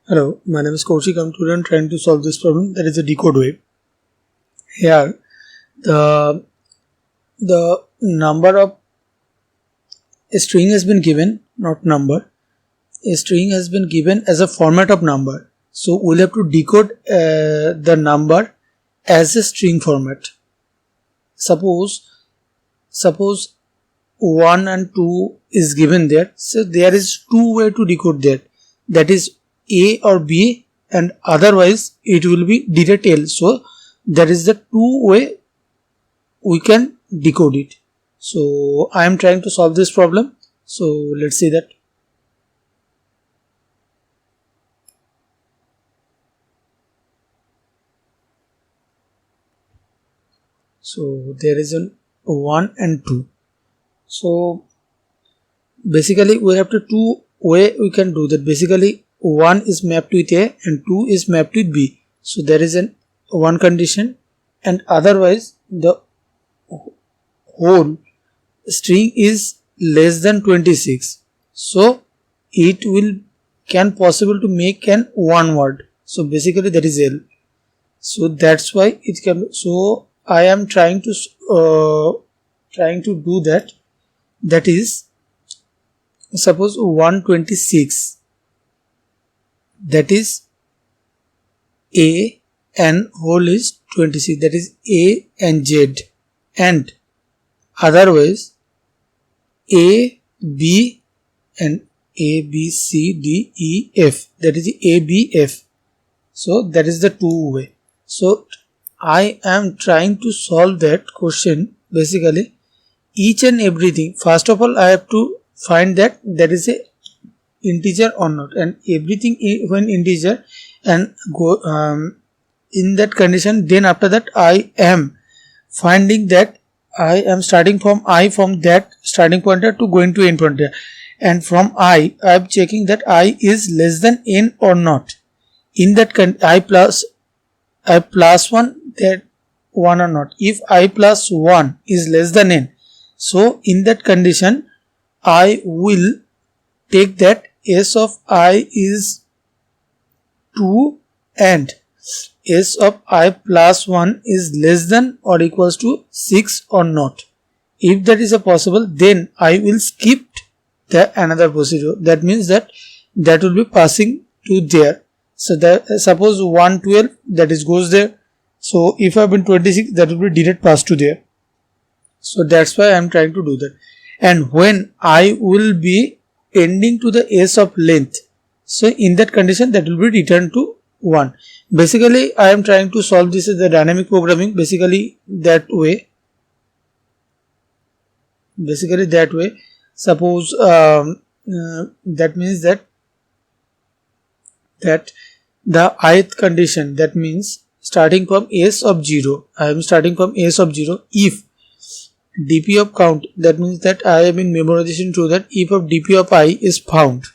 Hello, my name is Kaushik. I'm today trying to solve this problem. That is a decode wave. Here, the number of a string has been given, not number. A string has been given as a format of number. So we'll have to decode the number as a string format. Suppose 1 and 2 is given there. So there is two ways to decode that. That is A or B, and otherwise it will be direct L. So that is the two way we can decode it. So I am trying to solve this problem. So let's see that. So there is a 1 and 2. So basically we have to two way we can do that. Basically 1 is mapped with A and 2 is mapped with B. So there is an one condition, and otherwise the whole string is less than 26. So it can possible to make an one word. So basically that is L. So that's why it can. So I am trying to do that. That is, suppose 126. That is A and whole is 26. That is A and Z, and otherwise A, B and A, B, C, D, E, F. That is A, B, F. So that is the two way. So I am trying to solve that question. Basically each and everything, first of all I have to find that there is a integer or not, and everything when integer and go in that condition, then after that I am finding that I am starting from I, from that starting pointer to going to end pointer, and from I am checking that I is less than n or not. In that I plus 1, that 1 or not. If I plus 1 is less than n, so in that condition I will take that S of I is 2 and S of I plus 1 is less than or equals to 6 or not. If that is a possible, then I will skip the another procedure. That means that will be passing to there. So that suppose 112, that is goes there. So if I have been 26, that will be direct pass to there. So that's why I am trying to do that. And when I will be ending to the S of length, so in that condition that will be returned to 1. Basically I am trying to solve this as the dynamic programming, basically that way. Suppose that means that the ith condition, that means starting from S of 0, I am starting from S of 0. If dp of count, that means that I am in memorization through that if of dp of I is found,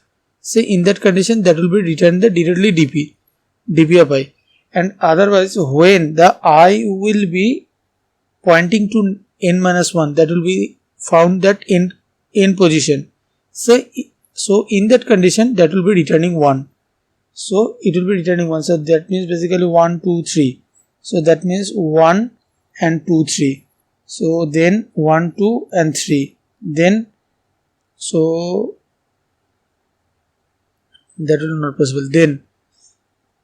say in that condition that will be returned the directly dp of I, and otherwise when the I will be pointing to n minus 1, that will be found that in n position. So in that condition that will be returning 1. So it will be returning 1. So that means basically 1, 2, 3. So that means 1 and 2, 3. So then 1, 2 and 3. Then so that will not possible. Then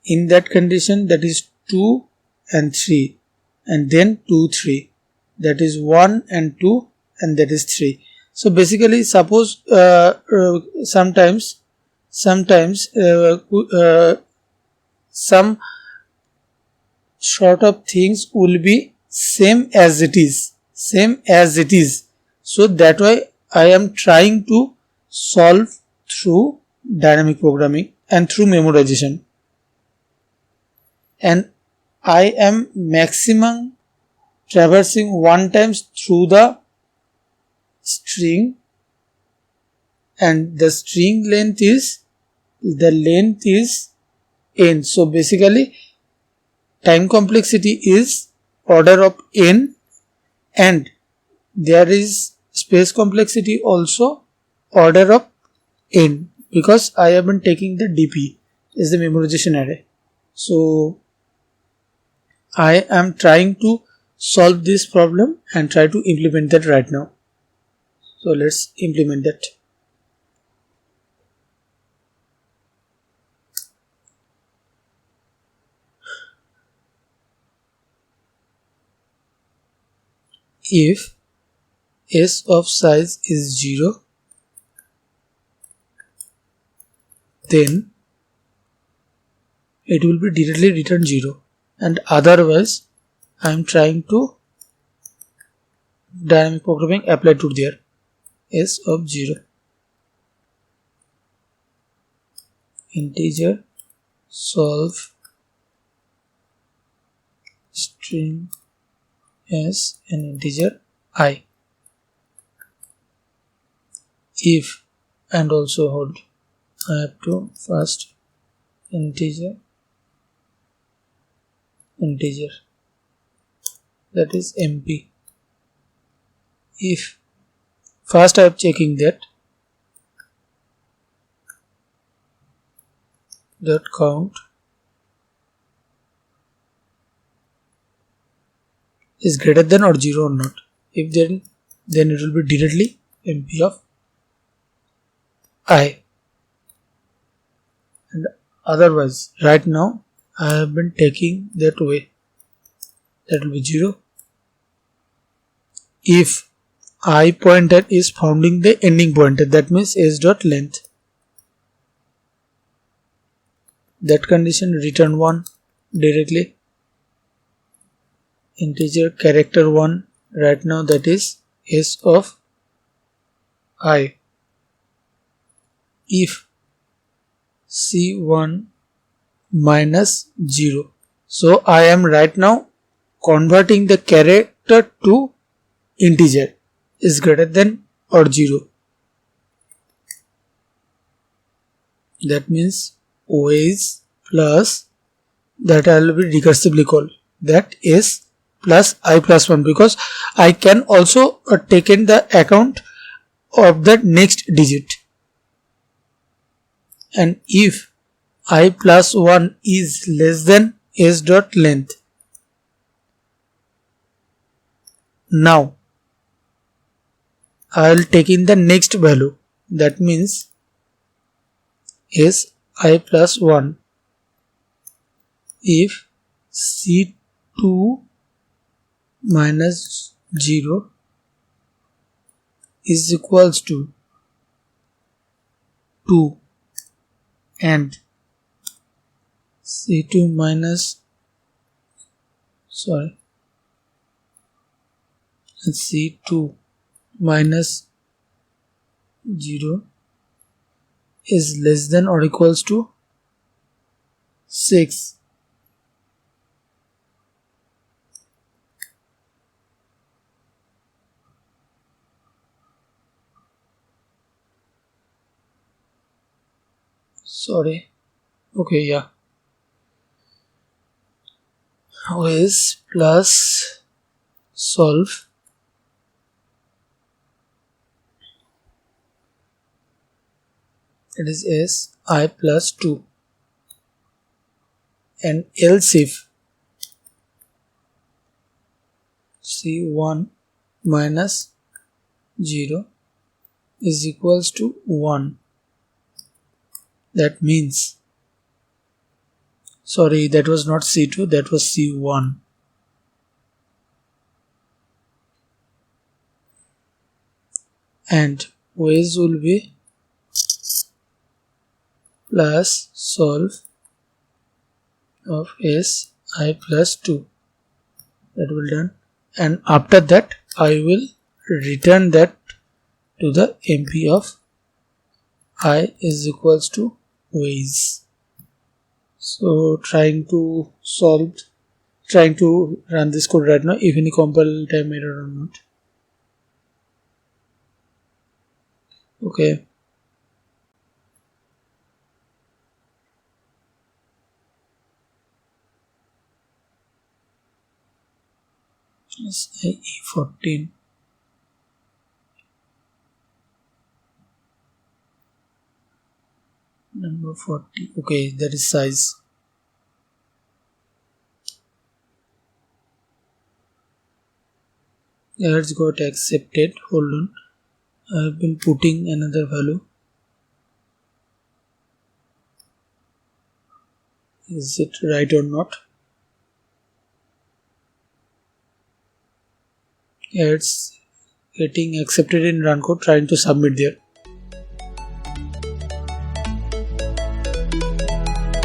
in that condition that is 2 and 3, and then 2, 3. That is 1 and 2, and that is 3. So basically suppose sometimes some sort of things will be same as it is. So that why I am trying to solve through dynamic programming and through memorization, and I am maximum traversing one times through the string, and the string length is n. So basically time complexity is order of n, and there is space complexity also order of n, because I have been taking the dp. is the memorization array. So I am trying to solve this problem and try to implement that right now. So let's implement that. If s of size is 0, then it will be directly return 0, and otherwise I am trying to dynamic programming apply to there. S of 0, integer solve string s and integer I. If, and also hold, I have to first integer that is MP. If first I am checking that dot count is greater than or 0 or not. If then it will be directly MP of I, and otherwise right now I have been taking that way, that will be 0. If I pointer is founding the ending pointer, that means s dot length, that condition return 1 directly. Integer character 1 right now, that is s of I. If c1 minus 0, so I am right now converting the character to integer, is greater than or 0. That means ways plus, that I will be recursively called, that is plus I plus 1, because I can also take in the account of the next digit. And if I plus 1 is less than s dot length, now I will take in the next value, that means s I plus 1. If c2 minus 0 is equals to 2 and c2 minus c2 minus 0 is less than or equals to 6, OS plus solve it is s I plus 2, and else if c1 minus 0 is equals to 1, that means that was not c2, that was c1. And ways will be plus solve of s I plus 2, that will done, and after that I will return that to the MP of I is equals to ways. So trying to run this code right now, if any compile time error or not. Okay, SIE14, number 40. Okay, that is size. Ads got accepted. Hold on, I have been putting another value. Is it right or not? Ads getting accepted in run code, trying to submit there.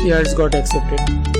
Yeah, it's got accepted.